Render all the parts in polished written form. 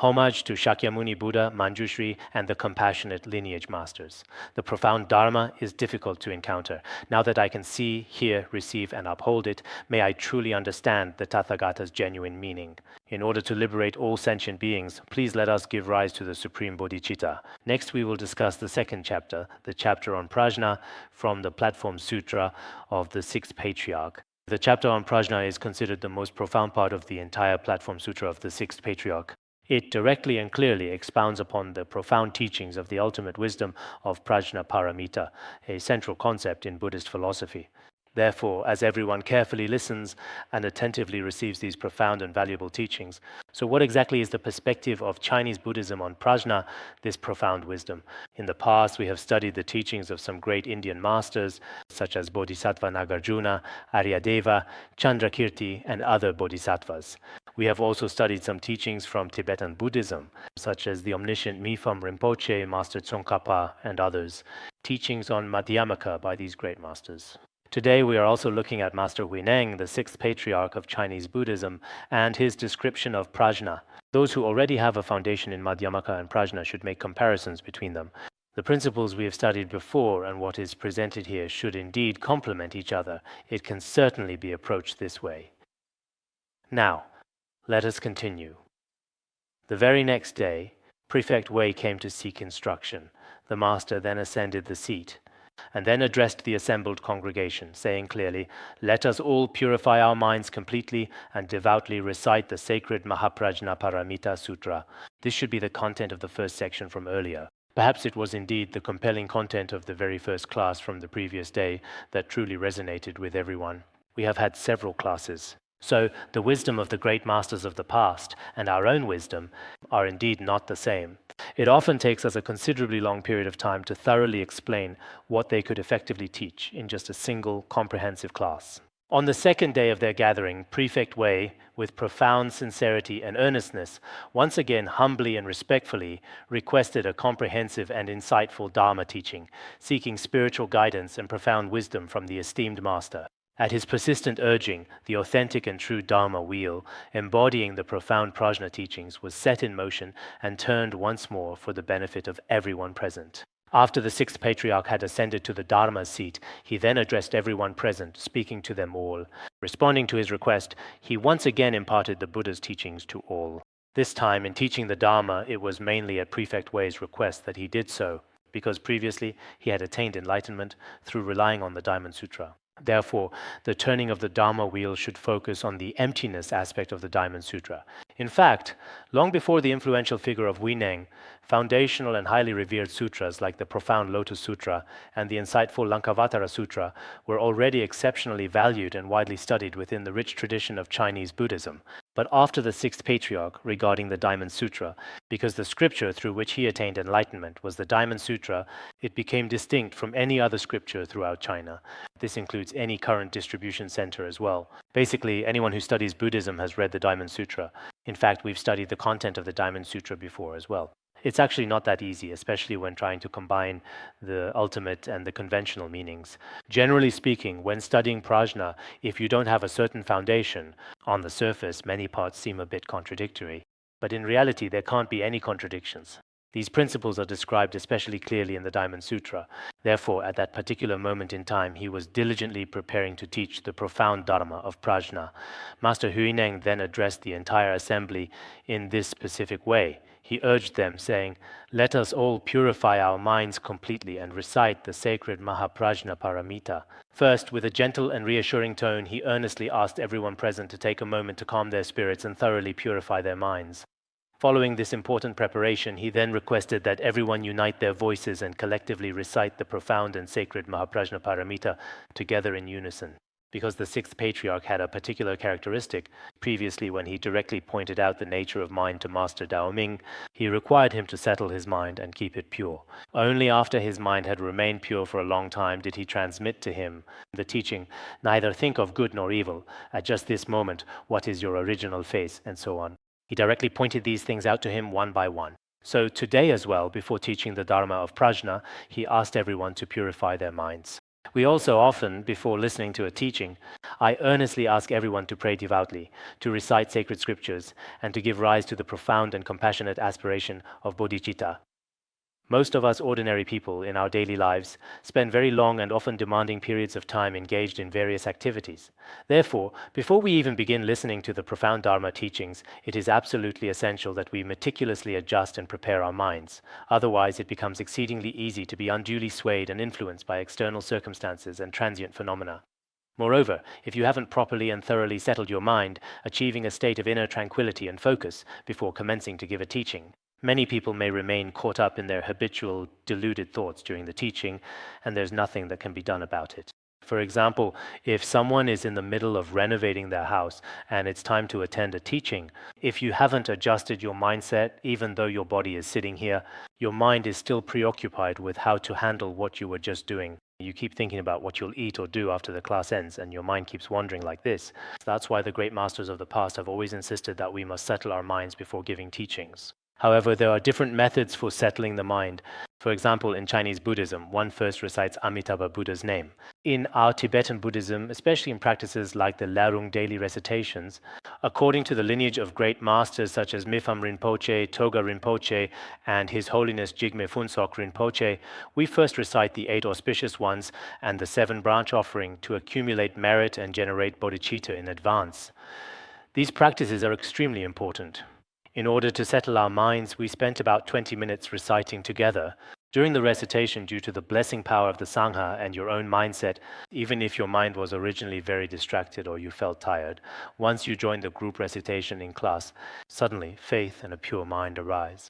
Homage to Shakyamuni Buddha, Manjushri, and the compassionate lineage masters. The profound Dharma is difficult to encounter. Now that I can see, hear, receive, and uphold it, may I truly understand the Tathagata's genuine meaning. In order to liberate all sentient beings, please let us give rise to the Supreme Bodhicitta. Next, we will discuss the second chapter, the chapter on Prajna, from the Platform Sutra of the Sixth Patriarch. The chapter on Prajna is considered the most profound part of the entire Platform Sutra of the Sixth Patriarch. It directly and clearly expounds upon the profound teachings of the ultimate wisdom of Prajna Paramita, a central concept in Buddhist philosophy. Therefore, as everyone carefully listens and attentively receives these profound and valuable teachings, so what exactly is the perspective of Chinese Buddhism on Prajna, this profound wisdom? In the past, we have studied the teachings of some great Indian masters, such as Bodhisattva Nagarjuna, Aryadeva, Chandrakirti, and other bodhisattvas. We have also studied some teachings from Tibetan Buddhism, such as the omniscient Mipham Rinpoche, Master Tsongkhapa, and others. Teachings on Madhyamaka by these great masters. Today we are also looking at Master Huineng, the sixth patriarch of Chinese Buddhism, and his description of Prajna. Those who already have a foundation in Madhyamaka and Prajna should make comparisons between them. The principles we have studied before and what is presented here should indeed complement each other. It can certainly be approached this way. Now, let us continue. The very next day, Prefect Wei came to seek instruction. The master then ascended the seat, and then addressed the assembled congregation, saying clearly, "Let us all purify our minds completely and devoutly recite the sacred Mahaprajna Paramita Sutra." This should be the content of the first section from earlier. Perhaps it was indeed the compelling content of the very first class from the previous day that truly resonated with everyone. We have had several classes. So the wisdom of the great masters of the past and our own wisdom are indeed not the same. It often takes us a considerably long period of time to thoroughly explain what they could effectively teach in just a single comprehensive class. On the second day of their gathering, Prefect Wei, with profound sincerity and earnestness, once again humbly and respectfully requested a comprehensive and insightful Dharma teaching, seeking spiritual guidance and profound wisdom from the esteemed master. At his persistent urging, the authentic and true Dharma wheel, embodying the profound Prajna teachings, was set in motion and turned once more for the benefit of everyone present. After the sixth patriarch had ascended to the Dharma seat, he then addressed everyone present, speaking to them all. Responding to his request, he once again imparted the Buddha's teachings to all. This time, in teaching the Dharma, it was mainly at Prefect Wei's request that he did so, because previously he had attained enlightenment through relying on the Diamond Sutra. Therefore, the turning of the Dharma wheel should focus on the emptiness aspect of the Diamond Sutra. In fact, long before the influential figure of Huineng, foundational and highly revered sutras like the profound Lotus Sutra and the insightful Lankavatara Sutra were already exceptionally valued and widely studied within the rich tradition of Chinese Buddhism. But after the sixth patriarch regarding the Diamond Sutra, because the scripture through which he attained enlightenment was the Diamond Sutra, it became distinct from any other scripture throughout China. This includes any current distribution center as well. Basically, anyone who studies Buddhism has read the Diamond Sutra. In fact, we've studied the content of the Diamond Sutra before as well. It's actually not that easy, especially when trying to combine the ultimate and the conventional meanings. Generally speaking, when studying Prajna, if you don't have a certain foundation, on the surface many parts seem a bit contradictory. But in reality, there can't be any contradictions. These principles are described especially clearly in the Diamond Sutra. Therefore, at that particular moment in time, he was diligently preparing to teach the profound Dharma of Prajna. Master Huineng then addressed the entire assembly in this specific way. He urged them, saying, "Let us all purify our minds completely and recite the sacred Mahaprajna Paramita." First, with a gentle and reassuring tone, he earnestly asked everyone present to take a moment to calm their spirits and thoroughly purify their minds. Following this important preparation, he then requested that everyone unite their voices and collectively recite the profound and sacred Mahaprajna Paramita together in unison. Because the sixth patriarch had a particular characteristic, previously when he directly pointed out the nature of mind to Master Dao Ming, he required him to settle his mind and keep it pure. Only after his mind had remained pure for a long time did he transmit to him the teaching, "Neither think of good nor evil, at just this moment, what is your original face," and so on. He directly pointed these things out to him one by one. So today as well, before teaching the Dharma of Prajna, he asked everyone to purify their minds. We also often, before listening to a teaching, I earnestly ask everyone to pray devoutly, to recite sacred scriptures, and to give rise to the profound and compassionate aspiration of bodhicitta. Most of us ordinary people in our daily lives spend very long and often demanding periods of time engaged in various activities. Therefore, before we even begin listening to the profound Dharma teachings, it is absolutely essential that we meticulously adjust and prepare our minds. Otherwise, it becomes exceedingly easy to be unduly swayed and influenced by external circumstances and transient phenomena. Moreover, if you haven't properly and thoroughly settled your mind, achieving a state of inner tranquility and focus before commencing to give a teaching, many people may remain caught up in their habitual, deluded thoughts during the teaching, and there's nothing that can be done about it. For example, if someone is in the middle of renovating their house and it's time to attend a teaching, if you haven't adjusted your mindset, even though your body is sitting here, your mind is still preoccupied with how to handle what you were just doing. You keep thinking about what you'll eat or do after the class ends, and your mind keeps wandering like this. That's why the great masters of the past have always insisted that we must settle our minds before giving teachings. However, there are different methods for settling the mind. For example, in Chinese Buddhism, one first recites Amitabha Buddha's name. In our Tibetan Buddhism, especially in practices like the Larung daily recitations, according to the lineage of great masters such as Mipham Rinpoche, Toga Rinpoche, and His Holiness Jigme Phuntsok Rinpoche, we first recite the 8 auspicious ones and the 7 branch offering to accumulate merit and generate bodhicitta in advance. These practices are extremely important. In order to settle our minds, we spent about 20 minutes reciting together. During the recitation, due to the blessing power of the Sangha and your own mindset, even if your mind was originally very distracted or you felt tired, once you joined the group recitation in class, suddenly faith and a pure mind arise.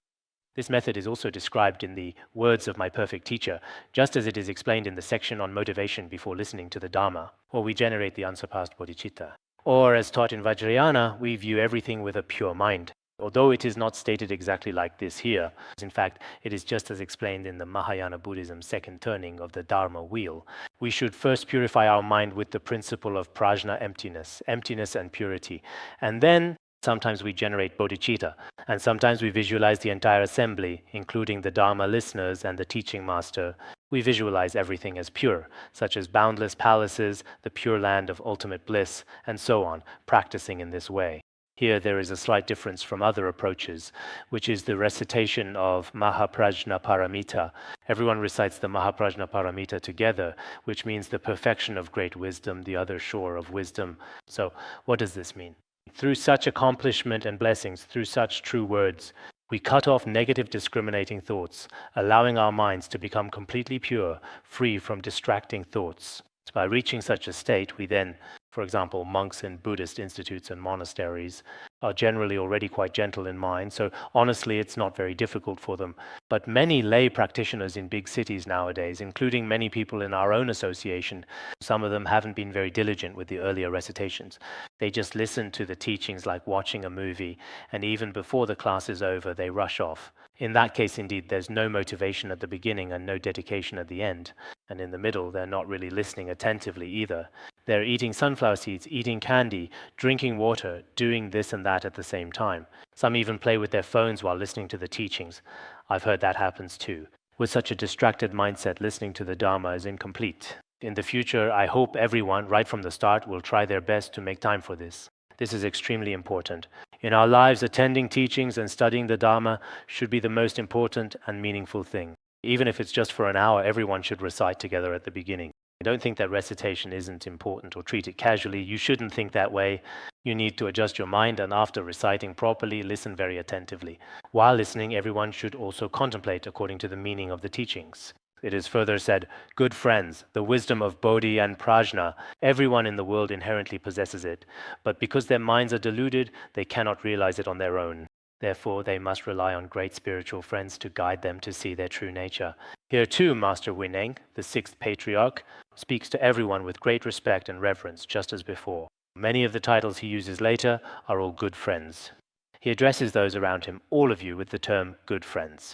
This method is also described in the Words of My Perfect Teacher, just as it is explained in the section on motivation before listening to the Dharma, where we generate the unsurpassed bodhicitta. Or, as taught in Vajrayana, we view everything with a pure mind. Although it is not stated exactly like this here, in fact, it is just as explained in the Mahayana Buddhism's second turning of the Dharma wheel. We should first purify our mind with the principle of prajna, emptiness and purity. And then sometimes we generate bodhicitta, and sometimes we visualize the entire assembly, including the Dharma listeners and the teaching master. We visualize everything as pure, such as boundless palaces, the pure land of ultimate bliss, and so on, practicing in this way. Here there is a slight difference from other approaches, which is the recitation of Mahaprajna Paramita. Everyone recites the Mahaprajna Paramita together, which means the perfection of great wisdom, the other shore of wisdom. So what does this mean? Through such accomplishment and blessings, through such true words, we cut off negative discriminating thoughts, allowing our minds to become completely pure, free from distracting thoughts. So by reaching such a state, we then, for example, monks in Buddhist institutes and monasteries are generally already quite gentle in mind, so honestly it's not very difficult for them. But many lay practitioners in big cities nowadays, including many people in our own association, some of them haven't been very diligent with the earlier recitations. They just listen to the teachings like watching a movie, and even before the class is over, they rush off. In that case, indeed, there's no motivation at the beginning and no dedication at the end. And in the middle, they're not really listening attentively either. They're eating sunflower seeds, eating candy, drinking water, doing this and that at the same time. Some even play with their phones while listening to the teachings. I've heard that happens too. With such a distracted mindset, listening to the Dharma is incomplete. In the future, I hope everyone, right from the start, will try their best to make time for this. This is extremely important. In our lives, attending teachings and studying the Dharma should be the most important and meaningful thing. Even if it's just for an hour, everyone should recite together at the beginning. Don't think that recitation isn't important or treat it casually. You shouldn't think that way. You need to adjust your mind, and after reciting properly, listen very attentively. While listening, everyone should also contemplate according to the meaning of the teachings. It is further said, good friends, the wisdom of Bodhi and Prajna, everyone in the world inherently possesses it, but because their minds are deluded, they cannot realize it on their own. Therefore, they must rely on great spiritual friends to guide them to see their true nature. Here too, Master Wineng, the Sixth Patriarch, speaks to everyone with great respect and reverence, just as before. Many of the titles he uses later are all good friends. He addresses those around him, all of you, with the term good friends.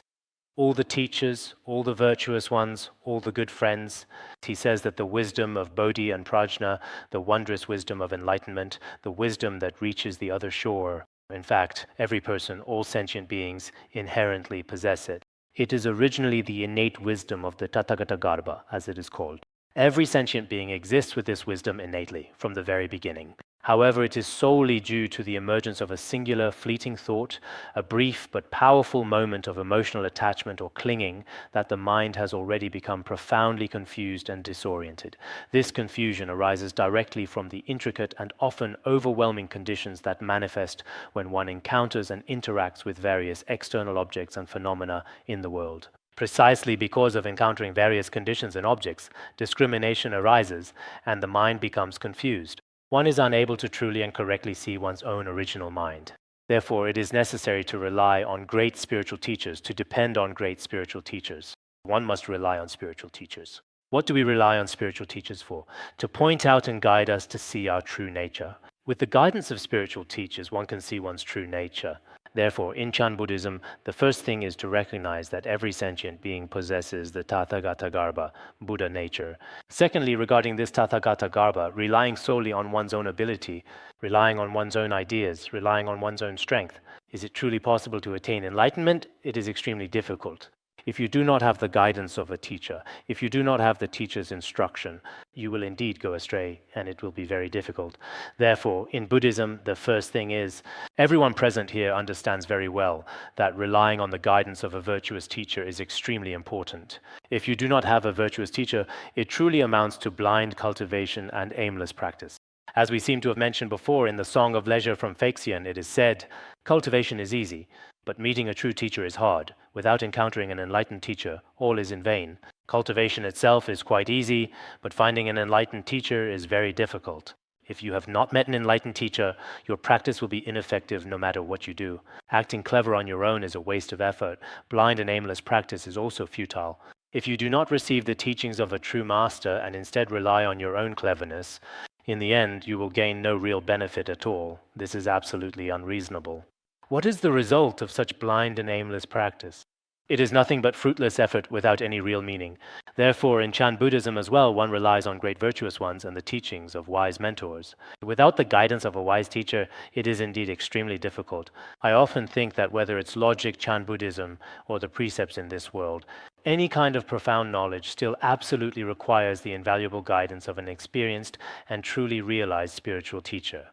All the teachers, all the virtuous ones, all the good friends. He says that the wisdom of Bodhi and Prajna, the wondrous wisdom of enlightenment, the wisdom that reaches the other shore. In fact, every person, all sentient beings, inherently possess it. It is originally the innate wisdom of the Tathagata Garbha, as it is called. Every sentient being exists with this wisdom innately from the very beginning. However, it is solely due to the emergence of a singular fleeting thought, a brief but powerful moment of emotional attachment or clinging, that the mind has already become profoundly confused and disoriented. This confusion arises directly from the intricate and often overwhelming conditions that manifest when one encounters and interacts with various external objects and phenomena in the world. Precisely because of encountering various conditions and objects, discrimination arises and the mind becomes confused. One is unable to truly and correctly see one's own original mind. Therefore, it is necessary to rely on great spiritual teachers, to depend on great spiritual teachers. One must rely on spiritual teachers. What do we rely on spiritual teachers for? To point out and guide us to see our true nature. With the guidance of spiritual teachers, one can see one's true nature. Therefore, in Chan Buddhism, the first thing is to recognize that every sentient being possesses the Tathagata Garbha, Buddha nature. Secondly, regarding this Tathagata Garbha, relying solely on one's own ability, relying on one's own ideas, relying on one's own strength, is it truly possible to attain enlightenment? It is extremely difficult. If you do not have the guidance of a teacher, if you do not have the teacher's instruction, you will indeed go astray, and it will be very difficult. Therefore, in Buddhism, the first thing is, everyone present here understands very well that relying on the guidance of a virtuous teacher is extremely important. If you do not have a virtuous teacher, it truly amounts to blind cultivation and aimless practice. As we seem to have mentioned before in the Song of Leisure from Feixian, it is said, cultivation is easy, but meeting a true teacher is hard. Without encountering an enlightened teacher, all is in vain. Cultivation itself is quite easy, but finding an enlightened teacher is very difficult. If you have not met an enlightened teacher, your practice will be ineffective no matter what you do. Acting clever on your own is a waste of effort. Blind and aimless practice is also futile. If you do not receive the teachings of a true master and instead rely on your own cleverness, in the end you will gain no real benefit at all. This is absolutely unreasonable. What is the result of such blind and aimless practice? It is nothing but fruitless effort without any real meaning. Therefore, in Chan Buddhism as well, one relies on great virtuous ones and the teachings of wise mentors. Without the guidance of a wise teacher, it is indeed extremely difficult. I often think that whether it's logic, Chan Buddhism, or the precepts in this world, any kind of profound knowledge still absolutely requires the invaluable guidance of an experienced and truly realized spiritual teacher.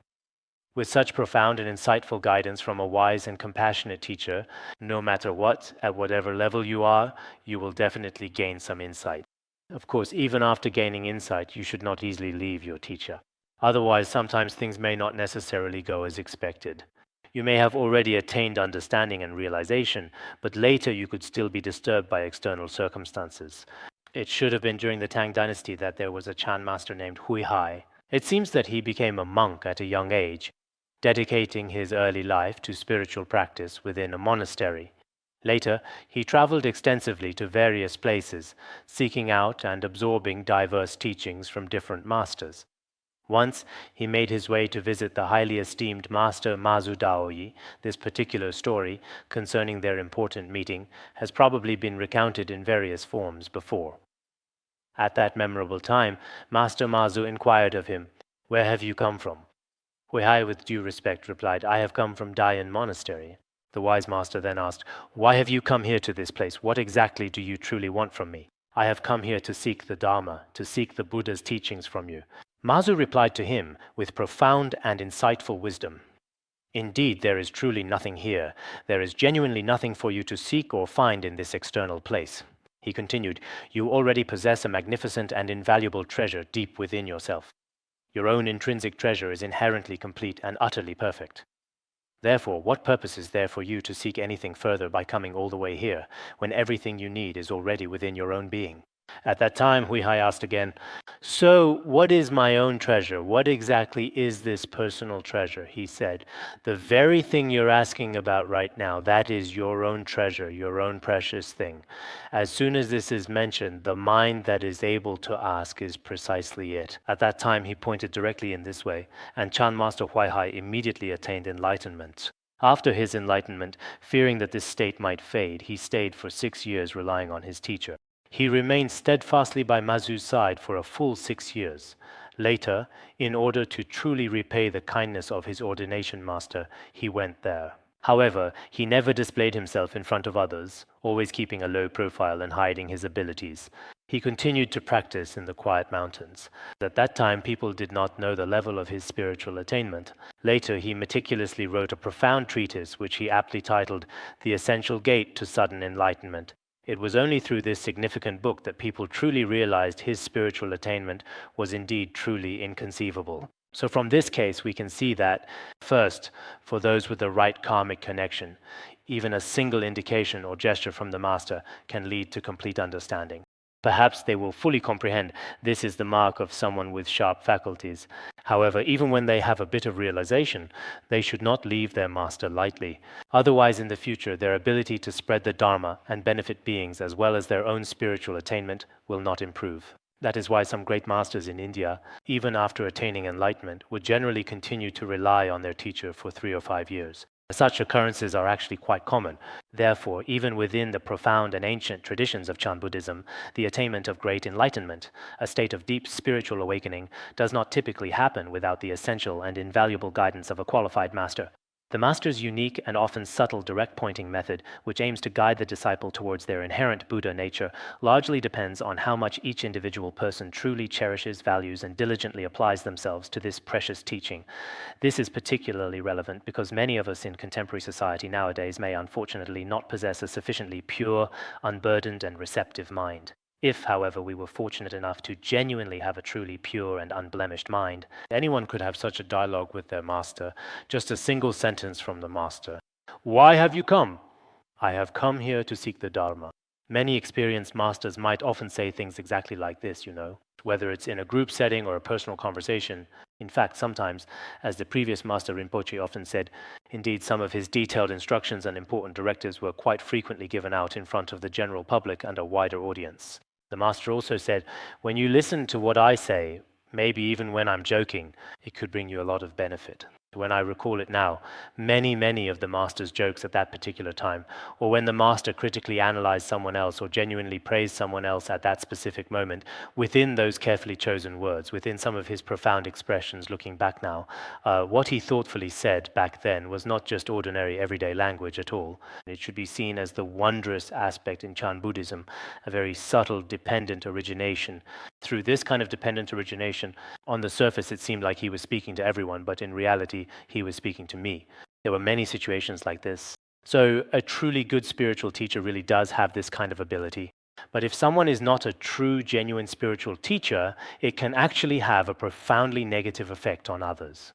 With such profound and insightful guidance from a wise and compassionate teacher, no matter what, at whatever level you are, you will definitely gain some insight. Of course, even after gaining insight, you should not easily leave your teacher. Otherwise, sometimes things may not necessarily go as expected. You may have already attained understanding and realization, but later you could still be disturbed by external circumstances. It should have been during the Tang dynasty that there was a Chan master named Hui Hai. It seems that he became a monk at a young age, dedicating his early life to spiritual practice within a monastery. Later, he traveled extensively to various places, seeking out and absorbing diverse teachings from different masters. Once, he made his way to visit the highly esteemed master Mazu Daoyi. This particular story, concerning their important meeting, has probably been recounted in various forms before. At that memorable time, Master Mazu inquired of him, "Where have you come from?" Hui Hai, with due respect, replied, "I have come from Dayan Monastery." The wise master then asked, "Why have you come here to this place? What exactly do you truly want from me?" "I have come here to seek the Dharma, to seek the Buddha's teachings from you." Mazu replied to him with profound and insightful wisdom, "Indeed, there is truly nothing here. There is genuinely nothing for you to seek or find in this external place." He continued, "You already possess a magnificent and invaluable treasure deep within yourself. Your own intrinsic treasure is inherently complete and utterly perfect. Therefore, what purpose is there for you to seek anything further by coming all the way here, when everything you need is already within your own being?" At that time, Hui Hai asked again, "So, what is my own treasure? What exactly is this personal treasure?" He said, "The very thing you're asking about right now, that is your own treasure, your own precious thing. As soon as this is mentioned, the mind that is able to ask is precisely it." At that time, he pointed directly in this way, and Chan Master Hui Hai immediately attained enlightenment. After his enlightenment, fearing that this state might fade, he stayed for 6 years relying on his teacher. He remained steadfastly by Mazu's side for a full 6 years. Later, in order to truly repay the kindness of his ordination master, he went there. However, he never displayed himself in front of others, always keeping a low profile and hiding his abilities. He continued to practice in the quiet mountains. At that time, people did not know the level of his spiritual attainment. Later, he meticulously wrote a profound treatise, which he aptly titled The Essential Gate to Sudden Enlightenment. It was only through this significant book that people truly realized his spiritual attainment was indeed truly inconceivable. So from this case, we can see that, first, for those with the right karmic connection, even a single indication or gesture from the master can lead to complete understanding. Perhaps they will fully comprehend this is the mark of someone with sharp faculties. However, even when they have a bit of realization, they should not leave their master lightly. Otherwise, in the future, their ability to spread the Dharma and benefit beings as well as their own spiritual attainment will not improve. That is why some great masters in India, even after attaining enlightenment, would generally continue to rely on their teacher for 3 or 5 years. Such occurrences are actually quite common. Therefore, even within the profound and ancient traditions of Chan Buddhism, the attainment of great enlightenment, a state of deep spiritual awakening, does not typically happen without the essential and invaluable guidance of a qualified master. The master's unique and often subtle direct pointing method, which aims to guide the disciple towards their inherent Buddha nature, largely depends on how much each individual person truly cherishes, values, and diligently applies themselves to this precious teaching. This is particularly relevant because many of us in contemporary society nowadays may unfortunately not possess a sufficiently pure, unburdened, and receptive mind. If, however, we were fortunate enough to genuinely have a truly pure and unblemished mind, anyone could have such a dialogue with their master, just a single sentence from the master. Why have you come? I have come here to seek the Dharma. Many experienced masters might often say things exactly like this, whether it's in a group setting or a personal conversation. In fact, sometimes, as the previous master Rinpoche often said, indeed some of his detailed instructions and important directives were quite frequently given out in front of the general public and a wider audience. The master also said, when you listen to what I say, maybe even when I'm joking, it could bring you a lot of benefit. When I recall it now, many of the master's jokes at that particular time, or when the master critically analyzed someone else or genuinely praised someone else at that specific moment, within those carefully chosen words, within some of his profound expressions looking back now, what he thoughtfully said back then was not just ordinary everyday language at all. It should be seen as the wondrous aspect in Chan Buddhism, a very subtle, dependent origination. Through this kind of dependent origination, on the surface it seemed like he was speaking to everyone, but in reality, he was speaking to me. There were many situations like this. So a truly good spiritual teacher really does have this kind of ability. But if someone is not a true, genuine spiritual teacher, it can actually have a profoundly negative effect on others.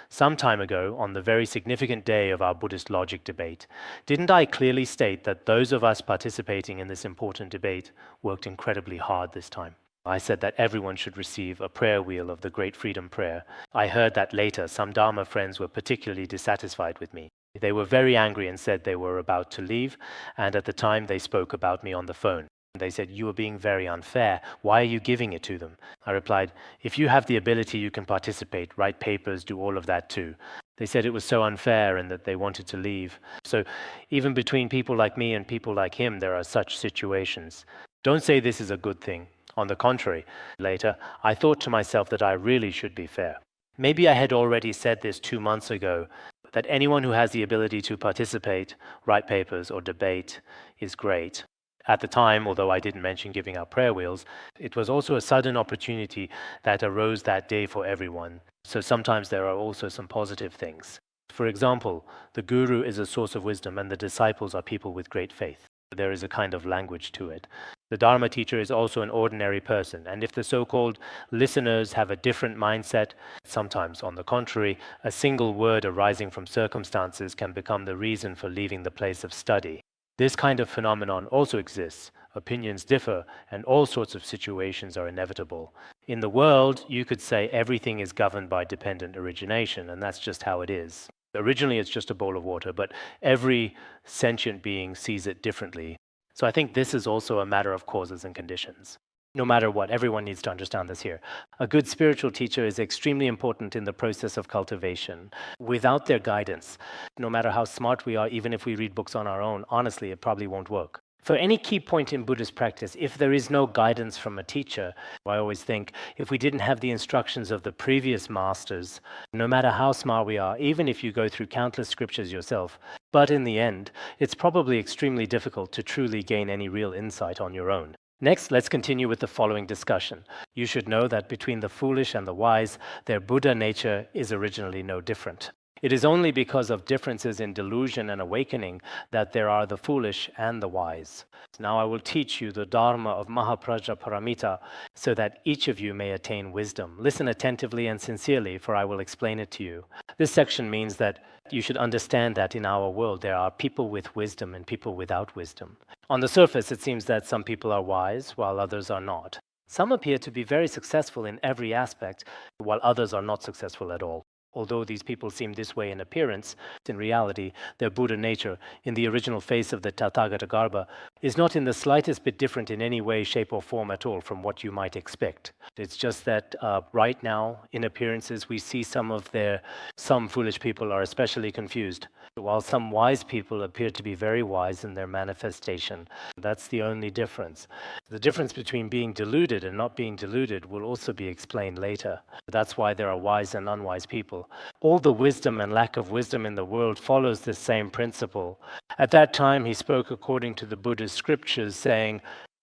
Some time ago, on the very significant day of our Buddhist logic debate, didn't I clearly state that those of us participating in this important debate worked incredibly hard this time? I said that everyone should receive a prayer wheel of the Great Freedom Prayer. I heard that later some Dharma friends were particularly dissatisfied with me. They were very angry and said they were about to leave, and at the time they spoke about me on the phone. They said, "You are being very unfair. Why are you giving it to them?" I replied, "If you have the ability, you can participate, write papers, do all of that too." They said it was so unfair and that they wanted to leave. So even between people like me and people like him, there are such situations. Don't say this is a good thing. On the contrary, later, I thought to myself that I really should be fair. Maybe I had already said this 2 months ago, that anyone who has the ability to participate, write papers, or debate is great. At the time, although I didn't mention giving out prayer wheels, it was also a sudden opportunity that arose that day for everyone. So sometimes there are also some positive things. For example, the guru is a source of wisdom and the disciples are people with great faith. There is a kind of language to it. The Dharma teacher is also an ordinary person, and if the so-called listeners have a different mindset, sometimes, on the contrary, a single word arising from circumstances can become the reason for leaving the place of study. This kind of phenomenon also exists. Opinions differ, and all sorts of situations are inevitable. In the world, you could say everything is governed by dependent origination, and that's just how it is. Originally, it's just a bowl of water, but every sentient being sees it differently. So I think this is also a matter of causes and conditions. No matter what, everyone needs to understand this here. A good spiritual teacher is extremely important in the process of cultivation. Without their guidance, no matter how smart we are, even if we read books on our own, honestly, it probably won't work. For any key point in Buddhist practice, if there is no guidance from a teacher, I always think if we didn't have the instructions of the previous masters, no matter how smart we are, even if you go through countless scriptures yourself, but in the end, it's probably extremely difficult to truly gain any real insight on your own. Next, let's continue with the following discussion. You should know that between the foolish and the wise, their Buddha nature is originally no different. It is only because of differences in delusion and awakening that there are the foolish and the wise. Now I will teach you the Dharma of Mahaprajna Paramita so that each of you may attain wisdom. Listen attentively and sincerely, for I will explain it to you. This section means that you should understand that in our world there are people with wisdom and people without wisdom. On the surface, it seems that some people are wise while others are not. Some appear to be very successful in every aspect, while others are not successful at all. Although these people seem this way in appearance, in reality, their Buddha nature, in the original face of the Tathagata Garbha, is not in the slightest bit different in any way, shape, or form at all from what you might expect. It's just that right now, in appearances, we see some foolish people are especially confused, while some wise people appear to be very wise in their manifestation. That's the only difference. The difference between being deluded and not being deluded will also be explained later. That's why there are wise and unwise people. All the wisdom and lack of wisdom in the world follows this same principle. At that time, he spoke according to the Buddha's scriptures, saying,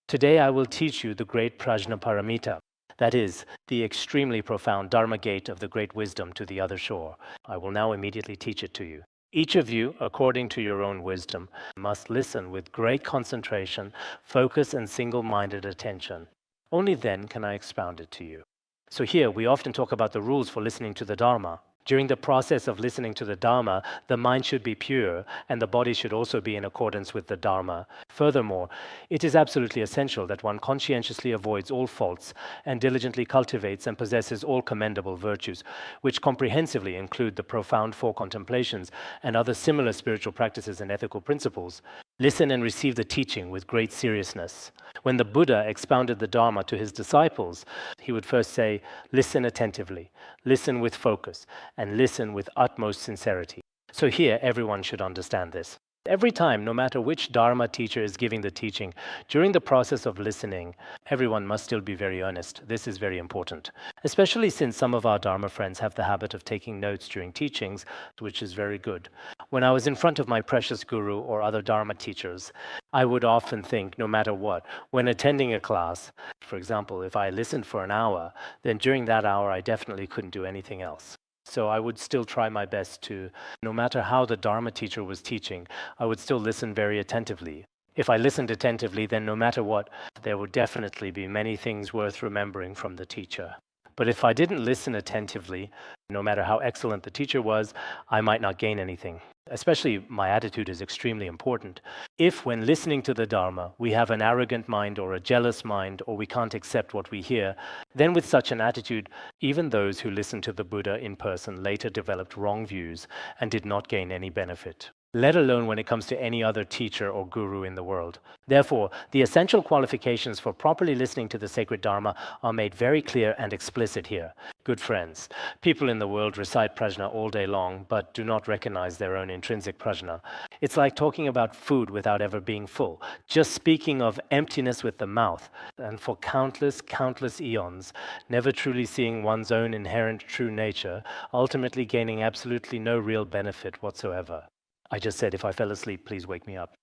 "Today I will teach you the great Prajna Paramita, that is, the extremely profound Dharma gate of the great wisdom to the other shore. I will now immediately teach it to you. Each of you, according to your own wisdom, must listen with great concentration, focus, and single-minded attention. Only then can I expound it to you." So here, we often talk about the rules for listening to the Dharma. During the process of listening to the Dharma, the mind should be pure, and the body should also be in accordance with the Dharma. Furthermore, it is absolutely essential that one conscientiously avoids all faults and diligently cultivates and possesses all commendable virtues, which comprehensively include the profound four contemplations and other similar spiritual practices and ethical principles. Listen and receive the teaching with great seriousness. When the Buddha expounded the Dharma to his disciples, he would first say, "Listen attentively, listen with focus, and listen with utmost sincerity." So here, everyone should understand this. Every time, no matter which Dharma teacher is giving the teaching, during the process of listening, everyone must still be very earnest. This is very important, especially since some of our Dharma friends have the habit of taking notes during teachings, which is very good. When I was in front of my precious guru or other Dharma teachers, I would often think, no matter what, when attending a class, for example, if I listened for an hour, then during that hour I definitely couldn't do anything else. So I would still try my best to, no matter how the Dharma teacher was teaching, I would still listen very attentively. If I listened attentively, then no matter what, there would definitely be many things worth remembering from the teacher. But if I didn't listen attentively, no matter how excellent the teacher was, I might not gain anything. Especially my attitude is extremely important. If when listening to the Dharma, we have an arrogant mind or a jealous mind, or we can't accept what we hear, then with such an attitude, even those who listened to the Buddha in person later developed wrong views and did not gain any benefit, let alone when it comes to any other teacher or guru in the world. Therefore, the essential qualifications for properly listening to the sacred Dharma are made very clear and explicit here. Good friends, people in the world recite prajna all day long, but do not recognize their own intrinsic prajna. It's like talking about food without ever being full, just speaking of emptiness with the mouth, and for countless eons, never truly seeing one's own inherent true nature, ultimately gaining absolutely no real benefit whatsoever. I just said, if I fell asleep, please wake me up.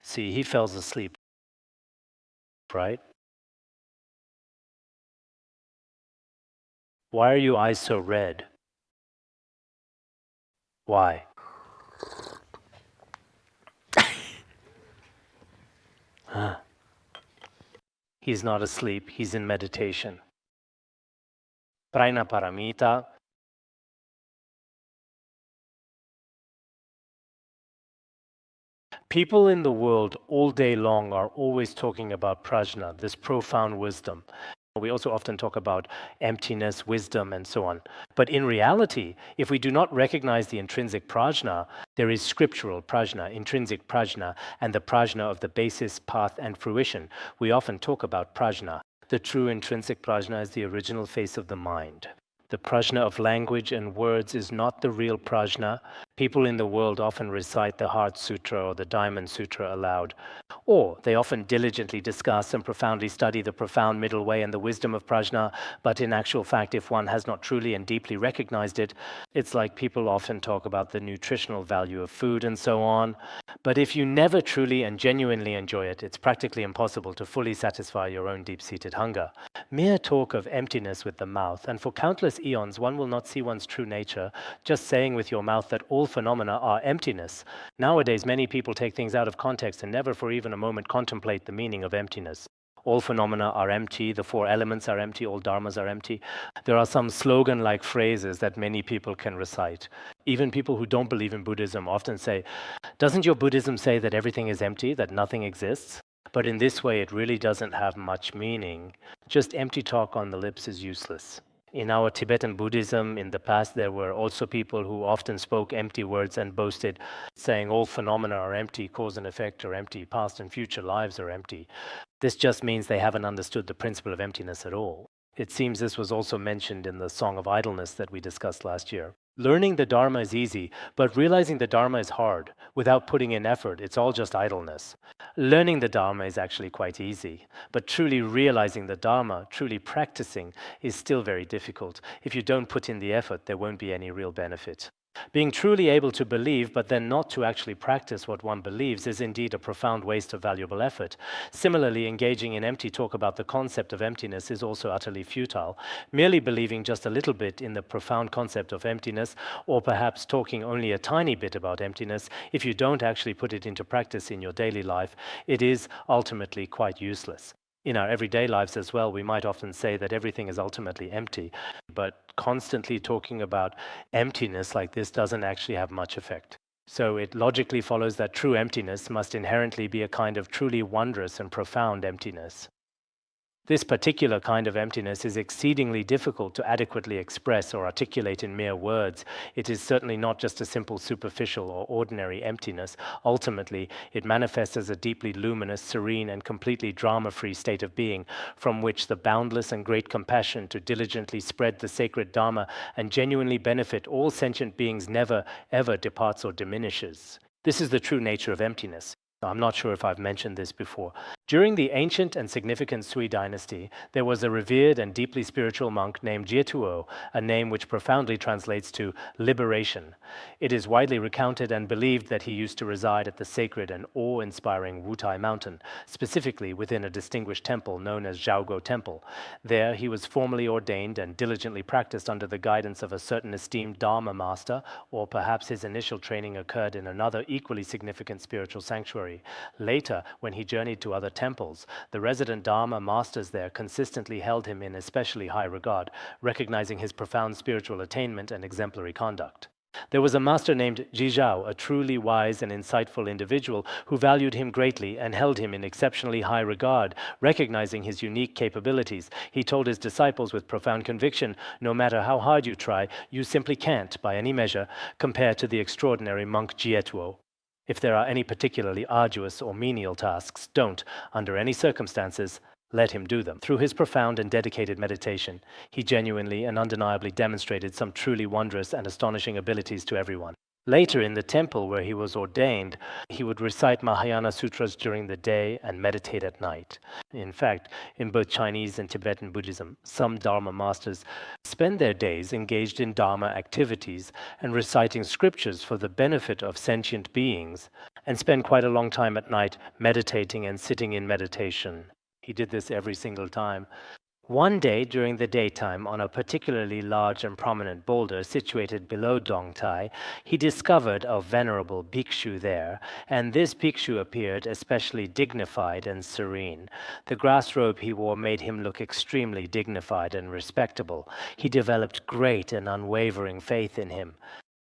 See, he fell asleep, right? Why are your eyes so red? Why? He's not asleep, he's in meditation. Prajna Paramita. People in the world all day long are always talking about prajna, this profound wisdom. We also often talk about emptiness, wisdom, and so on. But in reality, if we do not recognize the intrinsic prajna, there is scriptural prajna, intrinsic prajna, and the prajna of the basis, path, and fruition. We often talk about prajna. The true intrinsic prajna is the original face of the mind. The prajna of language and words is not the real prajna. People in the world often recite the Heart Sutra or the Diamond Sutra aloud, or they often diligently discuss and profoundly study the profound middle way and the wisdom of prajna, but in actual fact, if one has not truly and deeply recognized it, it's like people often talk about the nutritional value of food and so on. But if you never truly and genuinely enjoy it, it's practically impossible to fully satisfy your own deep-seated hunger. Mere talk of emptiness with the mouth, and for countless eons one will not see one's true nature, just saying with your mouth that all phenomena are emptiness. Nowadays, many people take things out of context and never for even a moment contemplate the meaning of emptiness. All phenomena are empty, the four elements are empty, all dharmas are empty. There are some slogan-like phrases that many people can recite. Even people who don't believe in Buddhism often say, "Doesn't your Buddhism say that everything is empty, that nothing exists?" But in this way, it really doesn't have much meaning. Just empty talk on the lips is useless. In our Tibetan Buddhism, in the past, there were also people who often spoke empty words and boasted, saying all phenomena are empty, cause and effect are empty, past and future lives are empty. This just means they haven't understood the principle of emptiness at all. It seems this was also mentioned in the Song of Idleness that we discussed last year. Learning the Dharma is easy, but realizing the Dharma is hard. Without putting in effort, it's all just idleness. Learning the Dharma is actually quite easy, but truly realizing the Dharma, truly practicing, is still very difficult. If you don't put in the effort, there won't be any real benefit. Being truly able to believe, but then not to actually practice what one believes, is indeed a profound waste of valuable effort. Similarly, engaging in empty talk about the concept of emptiness is also utterly futile. Merely believing just a little bit in the profound concept of emptiness, or perhaps talking only a tiny bit about emptiness, if you don't actually put it into practice in your daily life, it is ultimately quite useless. In our everyday lives as well, we might often say that everything is ultimately empty, but constantly talking about emptiness like this doesn't actually have much effect. So it logically follows that true emptiness must inherently be a kind of truly wondrous and profound emptiness. This particular kind of emptiness is exceedingly difficult to adequately express or articulate in mere words. It is certainly not just a simple superficial or ordinary emptiness. Ultimately, it manifests as a deeply luminous, serene, and completely drama-free state of being, from which the boundless and great compassion to diligently spread the sacred Dharma and genuinely benefit all sentient beings never, ever departs or diminishes. This is the true nature of emptiness. I'm not sure if I've mentioned this before. During the ancient and significant Sui dynasty, there was a revered and deeply spiritual monk named Jietuo, a name which profoundly translates to liberation. It is widely recounted and believed that he used to reside at the sacred and awe-inspiring Wutai mountain, specifically within a distinguished temple known as Zhaoguo Temple. There, he was formally ordained and diligently practiced under the guidance of a certain esteemed Dharma master, or perhaps his initial training occurred in another equally significant spiritual sanctuary. Later, when he journeyed to other temples, the resident Dharma masters there consistently held him in especially high regard, recognizing his profound spiritual attainment and exemplary conduct. There was a master named Jizhao, a truly wise and insightful individual who valued him greatly and held him in exceptionally high regard, recognizing his unique capabilities. He told his disciples with profound conviction, "No matter how hard you try, you simply can't, by any measure, compare to the extraordinary monk Jietuo. If there are any particularly arduous or menial tasks, don't, under any circumstances, let him do them." Through his profound and dedicated meditation, he genuinely and undeniably demonstrated some truly wondrous and astonishing abilities to everyone. Later, in the temple where he was ordained, he would recite Mahayana sutras during the day and meditate at night. In fact, in both Chinese and Tibetan Buddhism, some Dharma masters spend their days engaged in Dharma activities and reciting scriptures for the benefit of sentient beings, and spend quite a long time at night meditating and sitting in meditation. He did this every single time. One day during the daytime, on a particularly large and prominent boulder situated below Dongtai, he discovered a venerable bhikshu there, and this bhikshu appeared especially dignified and serene. The grass robe he wore made him look extremely dignified and respectable. He developed great and unwavering faith in him.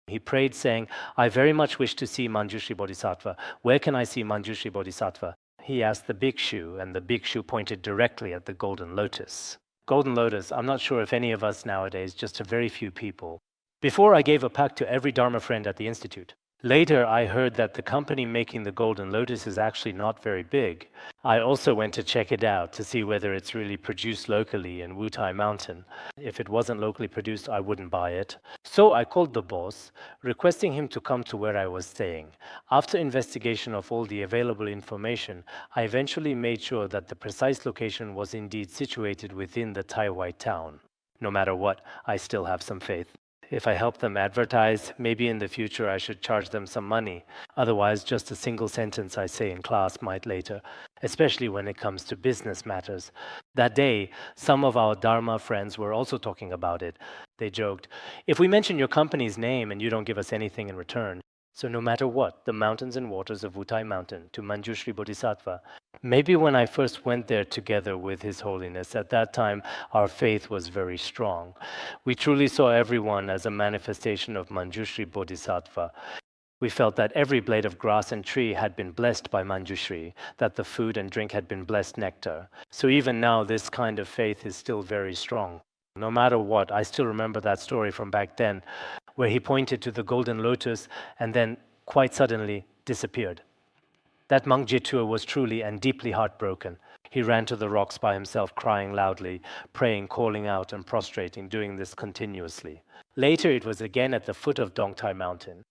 He prayed, saying, "I very much wish to see Manjushri Bodhisattva. Where can I see Manjushri Bodhisattva?" He asked the bhikshu, and the bhikshu pointed directly at the golden lotus. Golden lotus, I'm not sure if any of us nowadays, just a very few people. Before I gave a pact to every Dharma friend at the Institute, Later, I heard that the company making the golden lotus is actually not very big. I also went to check it out to see whether it's really produced locally in Wutai Mountain. If it wasn't locally produced, I wouldn't buy it. So I called the boss, requesting him to come to where I was staying. After investigation of all the available information, I eventually made sure that the precise location was indeed situated within the Taiwai town. No matter what, I still have some faith. If I help them advertise, maybe in the future I should charge them some money. Otherwise, just a single sentence I say in class might later, especially when it comes to business matters. That day, some of our Dharma friends were also talking about it. They joked, "If we mention your company's name and you don't give us anything in return, so no matter what, the mountains and waters of Wutai Mountain to Manjushri Bodhisattva." Maybe when I first went there together with His Holiness, at that time our faith was very strong. We truly saw everyone as a manifestation of Manjushri Bodhisattva. We felt that every blade of grass and tree had been blessed by Manjushri, that the food and drink had been blessed nectar. So even now, this kind of faith is still very strong. No matter what, I still remember that story from back then, where he pointed to the golden lotus and then, quite suddenly, disappeared. That monk Jitua was truly and deeply heartbroken. He ran to the rocks by himself, crying loudly, praying, calling out, and prostrating, doing this continuously. Later, it was again at the foot of Dongtai Mountain.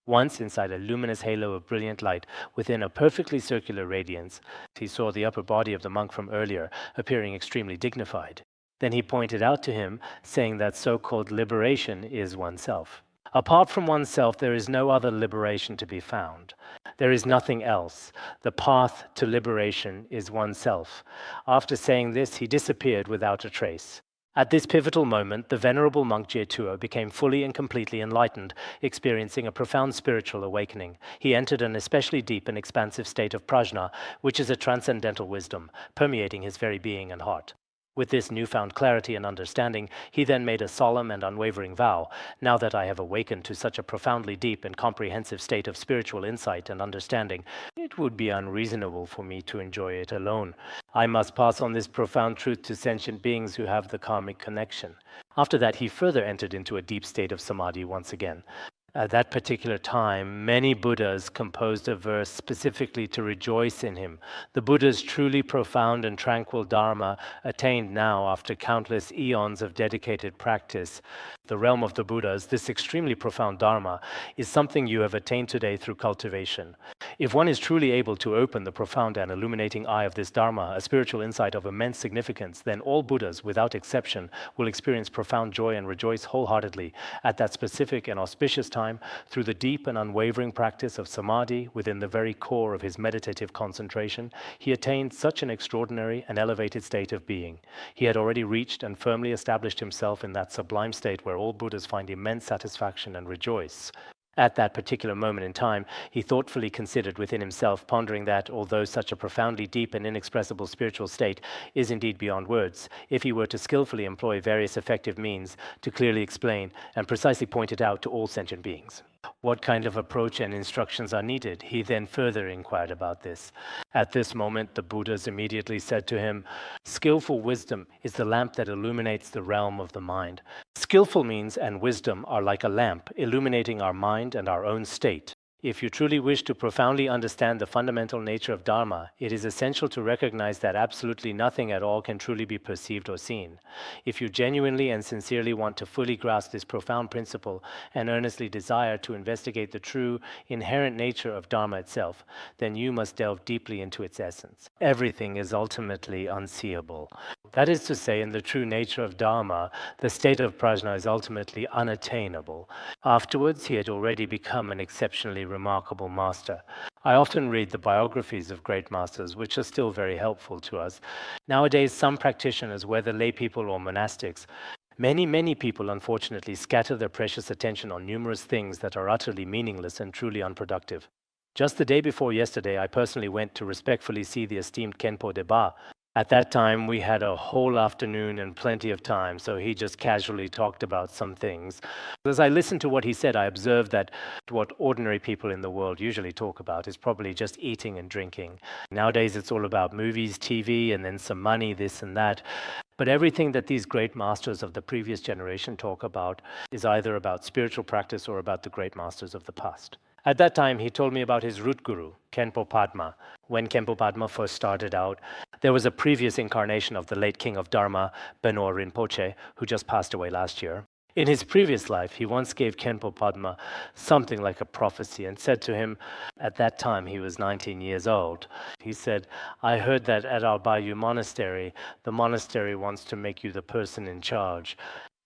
Once, inside a luminous halo of brilliant light, within a perfectly circular radiance, he saw the upper body of the monk from earlier, appearing extremely dignified. Then he pointed out to him, saying that so-called liberation is oneself. Apart from oneself, there is no other liberation to be found. There is nothing else. The path to liberation is oneself. After saying this, he disappeared without a trace. At this pivotal moment, the venerable monk Jetuo became fully and completely enlightened, experiencing a profound spiritual awakening. He entered an especially deep and expansive state of prajna, which is a transcendental wisdom, permeating his very being and heart. With this newfound clarity and understanding, he then made a solemn and unwavering vow. Now that I have awakened to such a profoundly deep and comprehensive state of spiritual insight and understanding, it would be unreasonable for me to enjoy it alone. I must pass on this profound truth to sentient beings who have the karmic connection. After that, he further entered into a deep state of samadhi once again. At that particular time, many Buddhas composed a verse specifically to rejoice in him. The Buddha's truly profound and tranquil Dharma, attained now after countless eons of dedicated practice. The realm of the Buddhas, this extremely profound Dharma, is something you have attained today through cultivation. If one is truly able to open the profound and illuminating eye of this Dharma, a spiritual insight of immense significance, then all Buddhas, without exception, will experience profound joy and rejoice wholeheartedly at that specific and auspicious time through the deep and unwavering practice of samadhi within the very core of his meditative concentration. He attained such an extraordinary and elevated state of being. He had already reached and firmly established himself in that sublime state where all Buddhas find immense satisfaction and rejoice. At that particular moment in time, he thoughtfully considered within himself, pondering that, although such a profoundly deep and inexpressible spiritual state is indeed beyond words, if he were to skillfully employ various effective means to clearly explain and precisely point it out to all sentient beings. What kind of approach and instructions are needed? He then further inquired about this. At this moment, the Buddhas immediately said to him, "Skillful wisdom is the lamp that illuminates the realm of the mind." Skillful means and wisdom are like a lamp, illuminating our mind and our own state. If you truly wish to profoundly understand the fundamental nature of Dharma, it is essential to recognize that absolutely nothing at all can truly be perceived or seen. If you genuinely and sincerely want to fully grasp this profound principle and earnestly desire to investigate the true, inherent nature of Dharma itself, then you must delve deeply into its essence. Everything is ultimately unseeable. That is to say, in the true nature of Dharma, the state of prajna is ultimately unattainable. Afterwards, he had already become an exceptionally remarkable master. I often read the biographies of great masters, which are still very helpful to us. Nowadays, some practitioners, whether lay people or monastics, many people, unfortunately, scatter their precious attention on numerous things that are utterly meaningless and truly unproductive. Just the day before yesterday, I personally went to respectfully see the esteemed Khenpo Deba. At that time, we had a whole afternoon and plenty of time, so he just casually talked about some things. As I listened to what he said, I observed that what ordinary people in the world usually talk about is probably just eating and drinking. Nowadays, it's all about movies, TV, and then some money, this and that. But everything that these great masters of the previous generation talk about is either about spiritual practice or about the great masters of the past. At that time, he told me about his root guru, Khenpo Padma. When Khenpo Padma first started out, there was a previous incarnation of the late king of Dharma, Benor Rinpoche, who just passed away last year. In his previous life, he once gave Khenpo Padma something like a prophecy and said to him, at that time he was 19 years old, he said, "I heard that at our Bayu monastery, the monastery wants to make you the person in charge.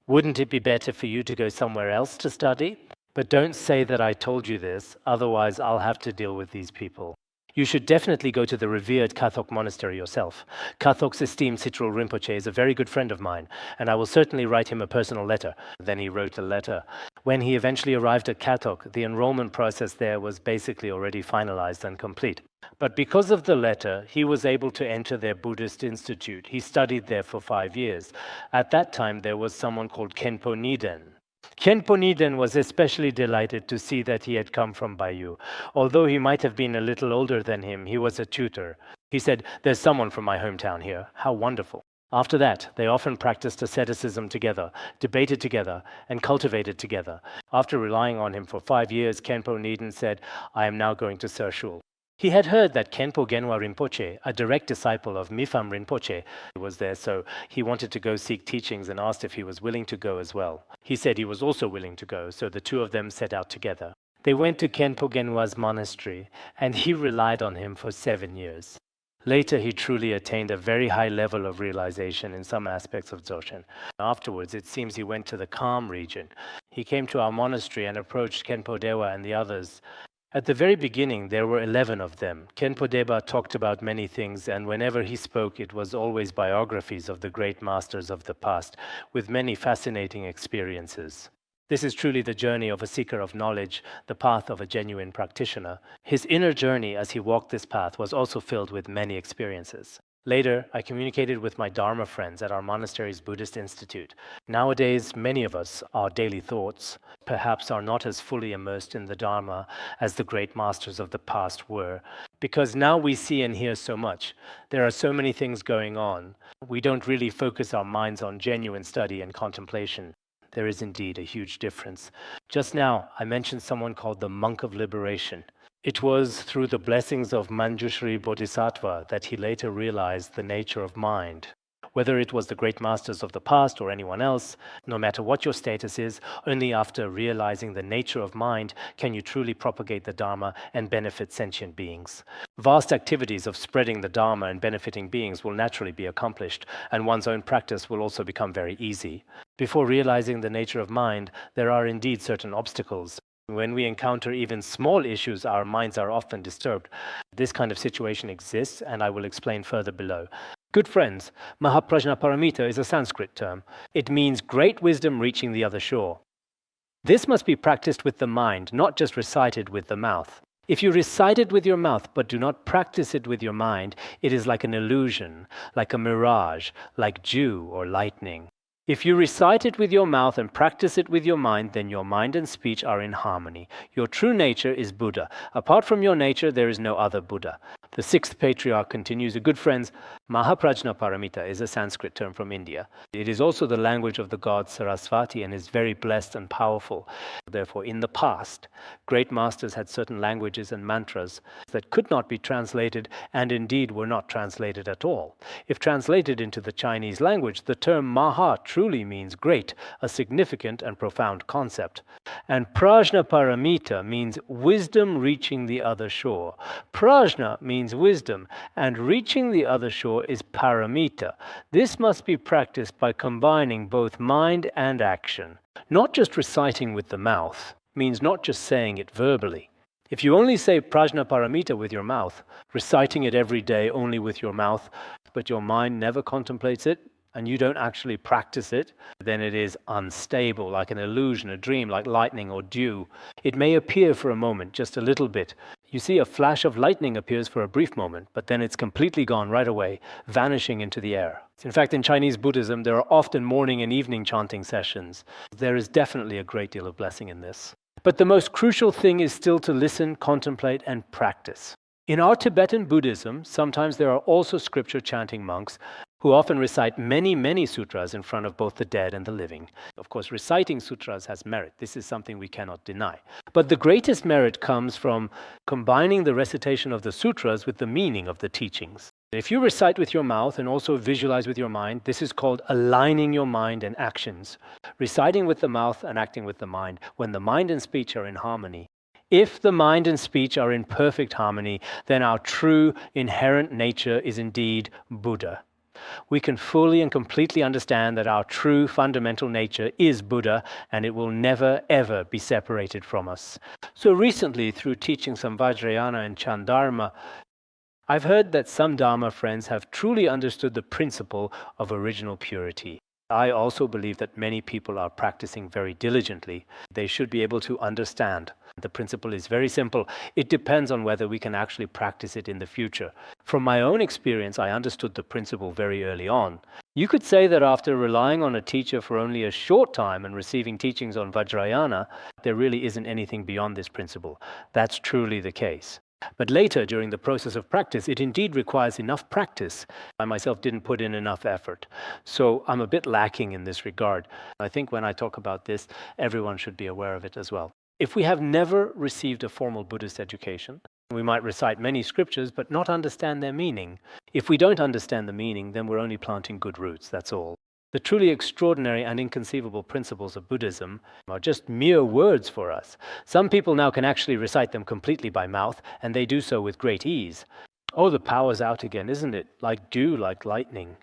Wouldn't it be better for you to go somewhere else to study? But don't say that I told you this, otherwise I'll have to deal with these people. You should definitely go to the revered Kathok monastery yourself. Kathok's esteemed Sitrul Rinpoche is a very good friend of mine, and I will certainly write him a personal letter." Then he wrote a letter. When he eventually arrived at Kathok, the enrollment process there was basically already finalized and complete. But because of the letter, he was able to enter their Buddhist institute. He studied there for 5 years. At that time, there was someone called Khenpo Niden. Khenpo Niden was especially delighted to see that he had come from Bayu. Although he might have been a little older than him, he was a tutor. He said, "There's someone from my hometown here. How wonderful." After that, they often practiced asceticism together, debated together, and cultivated together. After relying on him for 5 years, Khenpo Niden said, "I am now going to Sershul." He had heard that Khenpo Genwa Rinpoche, a direct disciple of Mifam Rinpoche, was there, so he wanted to go seek teachings and asked if he was willing to go as well. He said he was also willing to go, so the two of them set out together. They went to Khenpo Genwa's monastery, and he relied on him for 7 years. Later, he truly attained a very high level of realization in some aspects of Dzogchen. Afterwards, it seems he went to the calm region. He came to our monastery and approached Khenpo Dewa and the others. At the very beginning, there were 11 of them. Khenpo Dewa talked about many things, and whenever he spoke, it was always biographies of the great masters of the past, with many fascinating experiences. This is truly the journey of a seeker of knowledge, the path of a genuine practitioner. His inner journey as he walked this path was also filled with many experiences. Later, I communicated with my Dharma friends at our monastery's Buddhist Institute. Nowadays, many of us, our daily thoughts, perhaps are not as fully immersed in the Dharma as the great masters of the past were, because now we see and hear so much. There are so many things going on. We don't really focus our minds on genuine study and contemplation. There is indeed a huge difference. Just now, I mentioned someone called the Monk of Liberation. It was through the blessings of Manjushri Bodhisattva that he later realized the nature of mind. Whether it was the great masters of the past or anyone else, no matter what your status is, only after realizing the nature of mind can you truly propagate the Dharma and benefit sentient beings. Vast activities of spreading the Dharma and benefiting beings will naturally be accomplished, and one's own practice will also become very easy. Before realizing the nature of mind, there are indeed certain obstacles. When we encounter even small issues, our minds are often disturbed. This kind of situation exists, and I will explain further below. Good friends, Mahaprajnaparamita is a Sanskrit term. It means great wisdom reaching the other shore. This must be practiced with the mind, not just recited with the mouth. If you recite it with your mouth but do not practice it with your mind, it is like an illusion, like a mirage, like dew or lightning. If you recite it with your mouth and practice it with your mind, then your mind and speech are in harmony. Your true nature is Buddha. Apart from your nature, there is no other Buddha. The Sixth Patriarch continues, good friends, Mahaprajnaparamita is a Sanskrit term from India. It is also the language of the god Sarasvati and is very blessed and powerful. Therefore, in the past, great masters had certain languages and mantras that could not be translated and indeed were not translated at all. If translated into the Chinese language, the term Maha truly means great, a significant and profound concept. And Prajnaparamita means wisdom reaching the other shore. Prajna means wisdom, and reaching the other shore is paramita. This must be practiced by combining both mind and action. Not just reciting with the mouth means not just saying it verbally. If you only say Prajnaparamita with your mouth, reciting it every day only with your mouth, but your mind never contemplates it, and you don't actually practice it, then it is unstable, like an illusion, a dream, like lightning or dew. It may appear for a moment, just a little bit. You see, a flash of lightning appears for a brief moment, but then it's completely gone right away, vanishing into the air. In fact, in Chinese Buddhism, there are often morning and evening chanting sessions. There is definitely a great deal of blessing in this. But the most crucial thing is still to listen, contemplate, and practice. In our Tibetan Buddhism, sometimes there are also scripture chanting monks. who often recite many, many sutras in front of both the dead and the living. Of course, reciting sutras has merit. This is something we cannot deny. But the greatest merit comes from combining the recitation of the sutras with the meaning of the teachings. If you recite with your mouth and also visualize with your mind, this is called aligning your mind and actions. Reciting with the mouth and acting with the mind, when the mind and speech are in harmony. If the mind and speech are in perfect harmony, then our true inherent nature is indeed Buddha. We can fully and completely understand that our true fundamental nature is Buddha, and it will never ever be separated from us. So recently, through teaching some Vajrayana and Chandharma, I've heard that some Dharma friends have truly understood the principle of original purity. I also believe that many people are practicing very diligently. They should be able to understand. The principle is very simple. It depends on whether we can actually practice it in the future. From my own experience, I understood the principle very early on. You could say that after relying on a teacher for only a short time and receiving teachings on Vajrayana, there really isn't anything beyond this principle. That's truly the case. But later, during the process of practice, it indeed requires enough practice. I myself didn't put in enough effort. So I'm a bit lacking in this regard. I think when I talk about this, everyone should be aware of it as well. If we have never received a formal Buddhist education, we might recite many scriptures but not understand their meaning. If we don't understand the meaning, then we're only planting good roots, that's all. The truly extraordinary and inconceivable principles of Buddhism are just mere words for us. Some people now can actually recite them completely by mouth, and they do so with great ease. Oh, the power's out again, isn't it? Like dew, like lightning.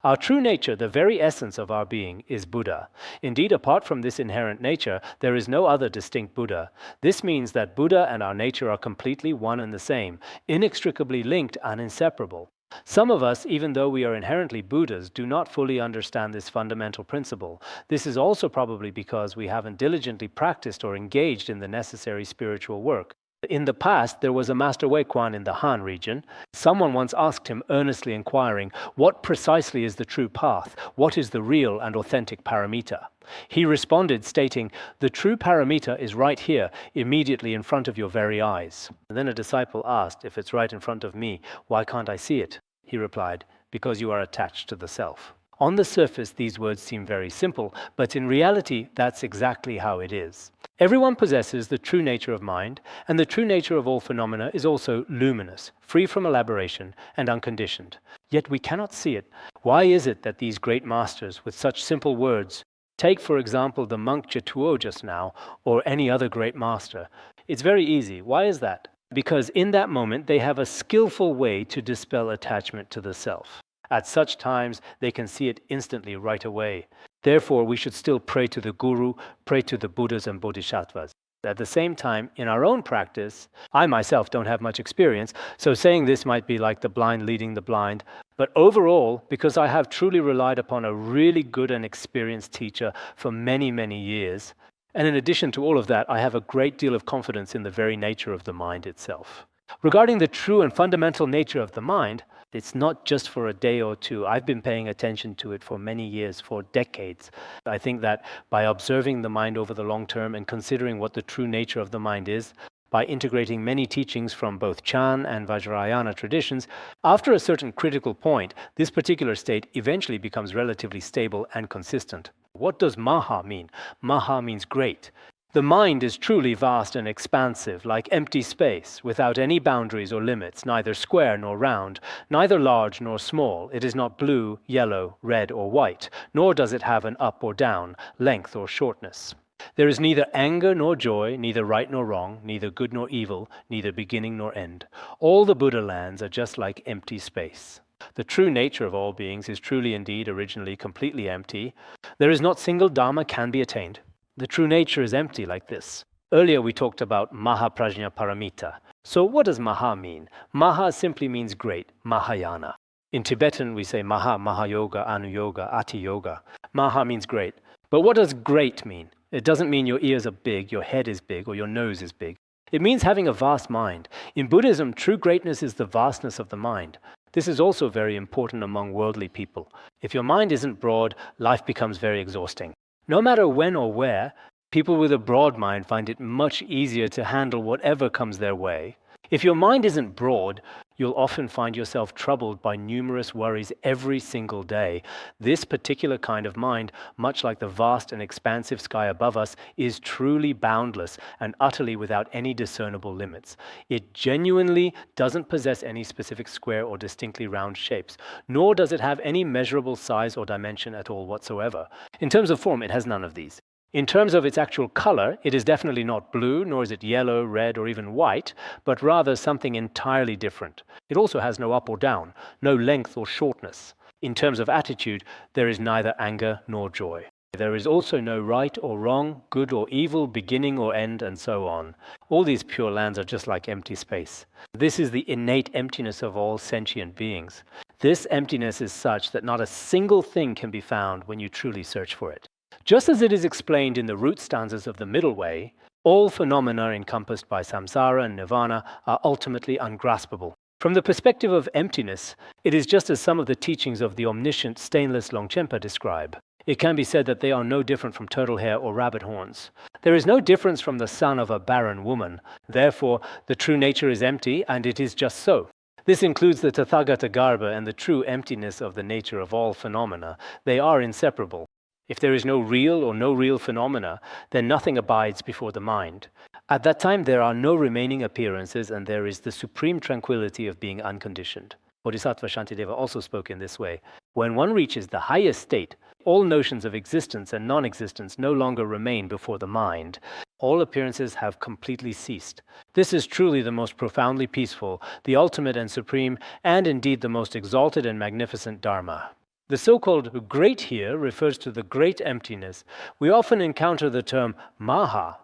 Our true nature, the very essence of our being, is Buddha. Indeed, apart from this inherent nature, there is no other distinct Buddha. This means that Buddha and our nature are completely one and the same, inextricably linked and inseparable. Some of us, even though we are inherently Buddhas, do not fully understand this fundamental principle. This is also probably because we haven't diligently practiced or engaged in the necessary spiritual work. In the past, there was a Master Huekuan in the Han region. Someone once asked him, earnestly inquiring, what precisely is the true path? What is the real and authentic paramita? He responded, stating, the true paramita is right here, immediately in front of your very eyes. And then a disciple asked, if it's right in front of me, why can't I see it? He replied, because you are attached to the self. On the surface, these words seem very simple, but in reality, that's exactly how it is. Everyone possesses the true nature of mind, and the true nature of all phenomena is also luminous, free from elaboration, and unconditioned. Yet we cannot see it. Why is it that these great masters, with such simple words, take, for example, the monk Chetuo just now, or any other great master? It's very easy. Why is that? Because in that moment, they have a skillful way to dispel attachment to the self. At such times, they can see it instantly right away. Therefore, we should still pray to the Guru, pray to the Buddhas and Bodhisattvas. At the same time, in our own practice, I myself don't have much experience, so saying this might be like the blind leading the blind. But overall, because I have truly relied upon a really good and experienced teacher for many, many years, and in addition to all of that, I have a great deal of confidence in the very nature of the mind itself. Regarding the true and fundamental nature of the mind, it's not just for a day or two. I've been paying attention to it for many years, for decades. I think that by observing the mind over the long term and considering what the true nature of the mind is, by integrating many teachings from both Chan and Vajrayana traditions, after a certain critical point, this particular state eventually becomes relatively stable and consistent. What does Maha mean? Maha means great. The mind is truly vast and expansive, like empty space, without any boundaries or limits, neither square nor round, neither large nor small. It is not blue, yellow, red, or white, nor does it have an up or down, length or shortness. There is neither anger nor joy, neither right nor wrong, neither good nor evil, neither beginning nor end. All the Buddha lands are just like empty space. The true nature of all beings is truly indeed originally completely empty. There is not single dharma can be attained. The true nature is empty like this. Earlier we talked about Mahaprajna Paramita. So what does Maha mean? Maha simply means great, Mahayana. In Tibetan we say Maha, Mahayoga, Anuyoga, Ati Yoga. Maha means great. But what does great mean? It doesn't mean your ears are big, your head is big, or your nose is big. It means having a vast mind. In Buddhism, true greatness is the vastness of the mind. This is also very important among worldly people. If your mind isn't broad, life becomes very exhausting. No matter when or where, People with a broad mind find it much easier to handle whatever comes their way. If your mind isn't broad, you'll often find yourself troubled by numerous worries every single day. This particular kind of mind, much like the vast and expansive sky above us, is truly boundless and utterly without any discernible limits. It genuinely doesn't possess any specific square or distinctly round shapes, nor does it have any measurable size or dimension at all whatsoever. In terms of form, it has none of these. In terms of its actual color, it is definitely not blue, nor is it yellow, red, or even white, but rather something entirely different. It also has no up or down, no length or shortness. In terms of attitude, there is neither anger nor joy. There is also no right or wrong, good or evil, beginning or end, and so on. All these pure lands are just like empty space. This is the innate emptiness of all sentient beings. This emptiness is such that not a single thing can be found when you truly search for it. Just as it is explained in the root stanzas of the Middle Way, all phenomena encompassed by samsara and nirvana are ultimately ungraspable. From the perspective of emptiness, it is just as some of the teachings of the omniscient stainless Longchenpa describe. It can be said that they are no different from turtle hair or rabbit horns. There is no difference from the son of a barren woman. Therefore, the true nature is empty, and it is just so. This includes the Tathagata Garbha and the true emptiness of the nature of all phenomena. They are inseparable. If there is no real or no real phenomena, then nothing abides before the mind. At that time, there are no remaining appearances, and there is the supreme tranquility of being unconditioned. Bodhisattva Shantideva also spoke in this way. When one reaches the highest state, all notions of existence and non-existence no longer remain before the mind. All appearances have completely ceased. This is truly the most profoundly peaceful, the ultimate and supreme, and indeed the most exalted and magnificent Dharma. The so-called great here refers to the great emptiness. We often encounter the term maha.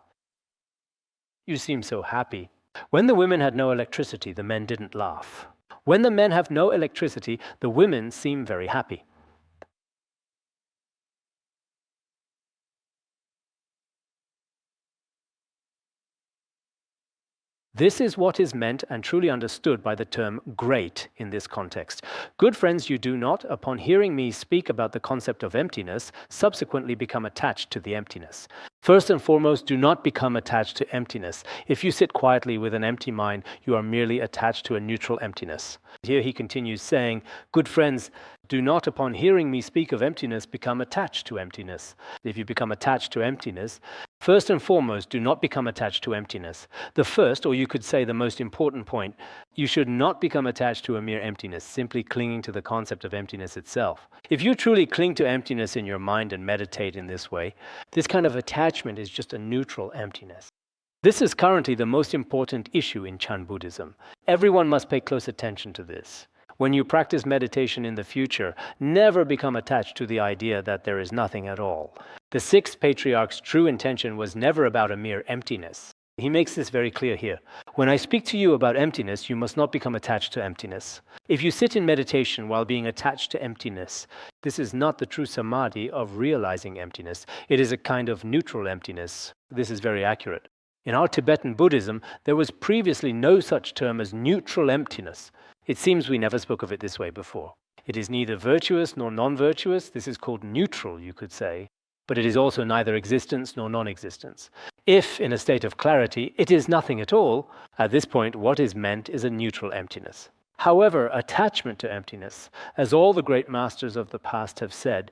You seem so happy. When the women had no electricity, the men didn't laugh. When the men have no electricity, the women seem very happy. This is what is meant and truly understood by the term great in this context. Good friends, you do not, upon hearing me speak about the concept of emptiness, subsequently become attached to the emptiness. First and foremost, do not become attached to emptiness. If you sit quietly with an empty mind, you are merely attached to a neutral emptiness. Here he continues saying, good friends, do not, upon hearing me speak of emptiness, become attached to emptiness. If you become attached to emptiness, first and foremost, do not become attached to emptiness. The first, or you could say the most important point, you should not become attached to a mere emptiness, simply clinging to the concept of emptiness itself. If you truly cling to emptiness in your mind and meditate in this way, this kind of attachment is just a neutral emptiness. This is currently the most important issue in Chan Buddhism. Everyone must pay close attention to this. When you practice meditation in the future, never become attached to the idea that there is nothing at all. The Sixth Patriarch's true intention was never about a mere emptiness. He makes this very clear here. When I speak to you about emptiness, you must not become attached to emptiness. If you sit in meditation while being attached to emptiness, this is not the true samadhi of realizing emptiness. It is a kind of neutral emptiness. This is very accurate. In our Tibetan Buddhism, there was previously no such term as neutral emptiness. It seems we never spoke of it this way before. It is neither virtuous nor non-virtuous. This is called neutral, you could say. But it is also neither existence nor non-existence. If, in a state of clarity, it is nothing at all, at this point what is meant is a neutral emptiness. However, attachment to emptiness, as all the great masters of the past have said,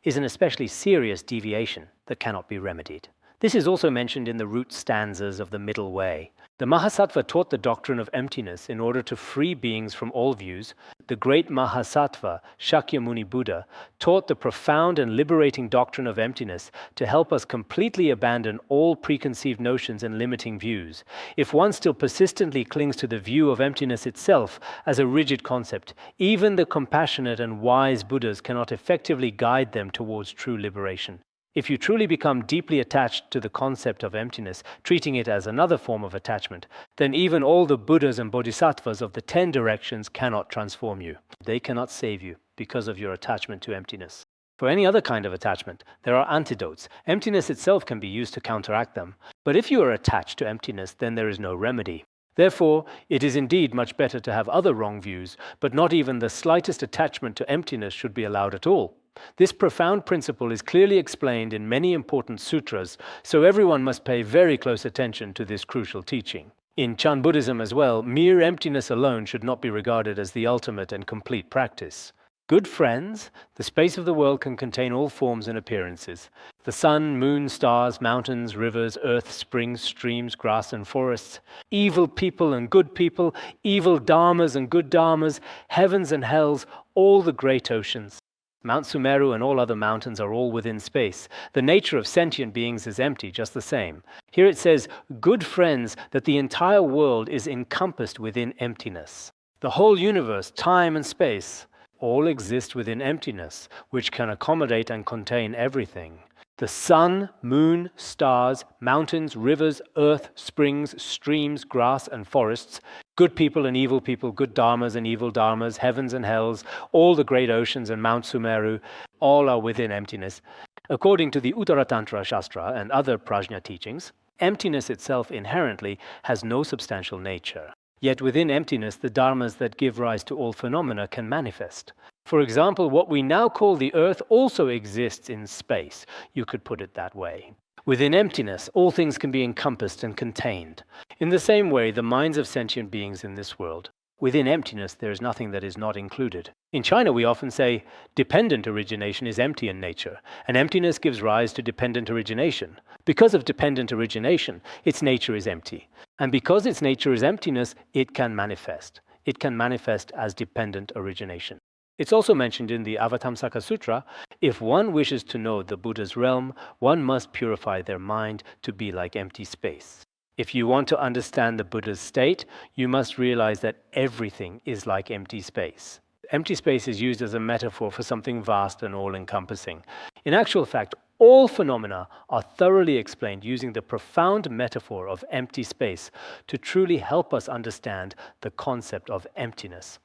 is an especially serious deviation that cannot be remedied. This is also mentioned in the root stanzas of the Middle Way. The Mahasattva taught the doctrine of emptiness in order to free beings from all views. The great Mahasattva, Shakyamuni Buddha, taught the profound and liberating doctrine of emptiness to help us completely abandon all preconceived notions and limiting views. If one still persistently clings to the view of emptiness itself as a rigid concept, even the compassionate and wise Buddhas cannot effectively guide them towards true liberation. If you truly become deeply attached to the concept of emptiness, treating it as another form of attachment, then even all the Buddhas and Bodhisattvas of the 10 directions cannot transform you. They cannot save you because of your attachment to emptiness. For any other kind of attachment, there are antidotes. Emptiness itself can be used to counteract them. But if you are attached to emptiness, then there is no remedy. Therefore, it is indeed much better to have other wrong views, but not even the slightest attachment to emptiness should be allowed at all. This profound principle is clearly explained in many important sutras, so everyone must pay very close attention to this crucial teaching. In Chan Buddhism as well, mere emptiness alone should not be regarded as the ultimate and complete practice. Good friends, the space of the world can contain all forms and appearances. The sun, moon, stars, mountains, rivers, earth, springs, streams, grass and forests, evil people and good people, evil dharmas and good dharmas, heavens and hells, all the great oceans. Mount Sumeru and all other mountains are all within space. The nature of sentient beings is empty, just the same. Here it says, good friends, that the entire world is encompassed within emptiness. The whole universe, time and space, all exist within emptiness, which can accommodate and contain everything. The sun, moon, stars, mountains, rivers, earth, springs, streams, grass and forests, good people and evil people, good dharmas and evil dharmas, heavens and hells, all the great oceans and Mount Sumeru, all are within emptiness. According to the Uttaratantra Shastra and other prajna teachings, emptiness itself inherently has no substantial nature. Yet within emptiness, the dharmas that give rise to all phenomena can manifest. For example, what we now call the earth also exists in space. You could put it that way. Within emptiness, all things can be encompassed and contained. In the same way, the minds of sentient beings in this world. Within emptiness, there is nothing that is not included. In China, we often say, dependent origination is empty in nature, and emptiness gives rise to dependent origination. Because of dependent origination, its nature is empty. And because its nature is emptiness, it can manifest. It can manifest as dependent origination. It's also mentioned in the Avatamsaka Sutra, if one wishes to know the Buddha's realm, one must purify their mind to be like empty space. If you want to understand the Buddha's state, you must realize that everything is like empty space. Empty space is used as a metaphor for something vast and all-encompassing. In actual fact, all phenomena are thoroughly explained using the profound metaphor of empty space to truly help us understand the concept of emptiness.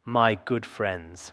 My good friends.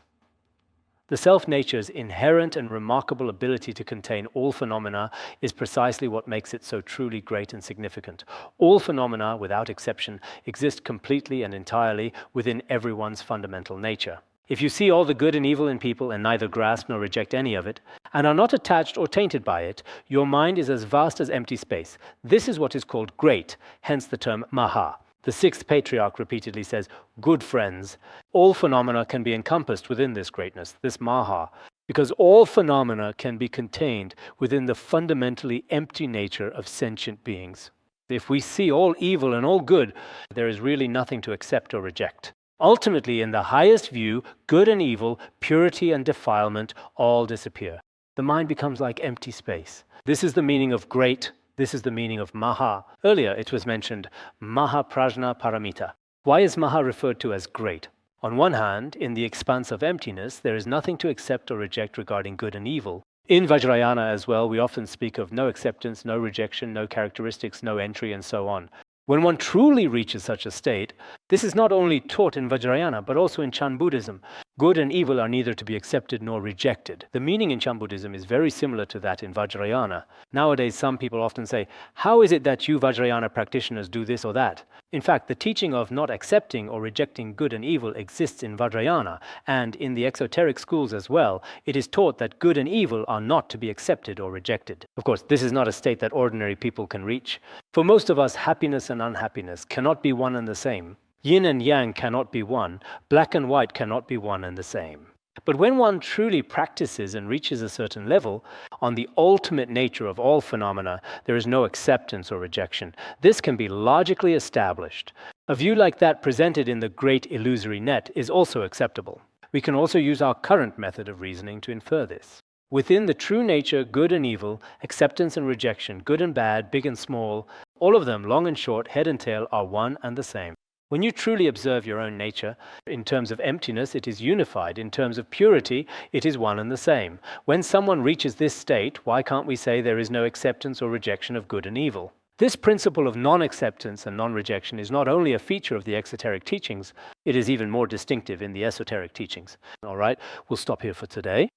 The self-nature's inherent and remarkable ability to contain all phenomena is precisely what makes it so truly great and significant. All phenomena, without exception, exist completely and entirely within everyone's fundamental nature. If you see all the good and evil in people and neither grasp nor reject any of it, and are not attached or tainted by it, your mind is as vast as empty space. This is what is called great, hence the term Maha. The Sixth Patriarch repeatedly says, good friends, all phenomena can be encompassed within this greatness, this Maha, because all phenomena can be contained within the fundamentally empty nature of sentient beings. If we see all evil and all good, there is really nothing to accept or reject. Ultimately, in the highest view, good and evil, purity and defilement all disappear. The mind becomes like empty space. This is the meaning of great. This is the meaning of Maha. Earlier it was mentioned Maha Prajna Paramita. Why is Maha referred to as great? On one hand, in the expanse of emptiness, there is nothing to accept or reject regarding good and evil. In Vajrayana as well, we often speak of no acceptance, no rejection, no characteristics, no entry, and so on. When one truly reaches such a state, this is not only taught in Vajrayana, but also in Chan Buddhism. Good and evil are neither to be accepted nor rejected. The meaning in Chan Buddhism is very similar to that in Vajrayana. Nowadays, some people often say, how is it that you Vajrayana practitioners do this or that? In fact, the teaching of not accepting or rejecting good and evil exists in Vajrayana, and in the exoteric schools as well, it is taught that good and evil are not to be accepted or rejected. Of course, this is not a state that ordinary people can reach. For most of us, happiness and unhappiness cannot be one and the same. Yin and yang cannot be one. Black and white cannot be one and the same. But when one truly practices and reaches a certain level, on the ultimate nature of all phenomena, there is no acceptance or rejection. This can be logically established. A view like that presented in the Great Illusory Net is also acceptable. We can also use our current method of reasoning to infer this. Within the true nature, good and evil, acceptance and rejection, good and bad, big and small, all of them, long and short, head and tail, are one and the same. When you truly observe your own nature, in terms of emptiness, it is unified. In terms of purity, it is one and the same. When someone reaches this state, why can't we say there is no acceptance or rejection of good and evil? This principle of non-acceptance and non-rejection is not only a feature of the exoteric teachings, it is even more distinctive in the esoteric teachings. All right, we'll stop here for today.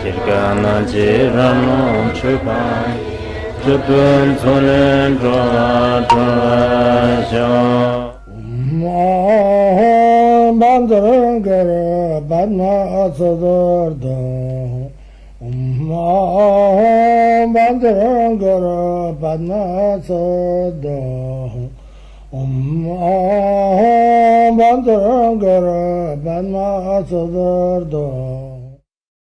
Jirgana jirano chupai Chupun Sonen Droa Droa Sho Bandangara Badna Sodargye Bandangara Badna Sodargye Bandangara Badna Sodargye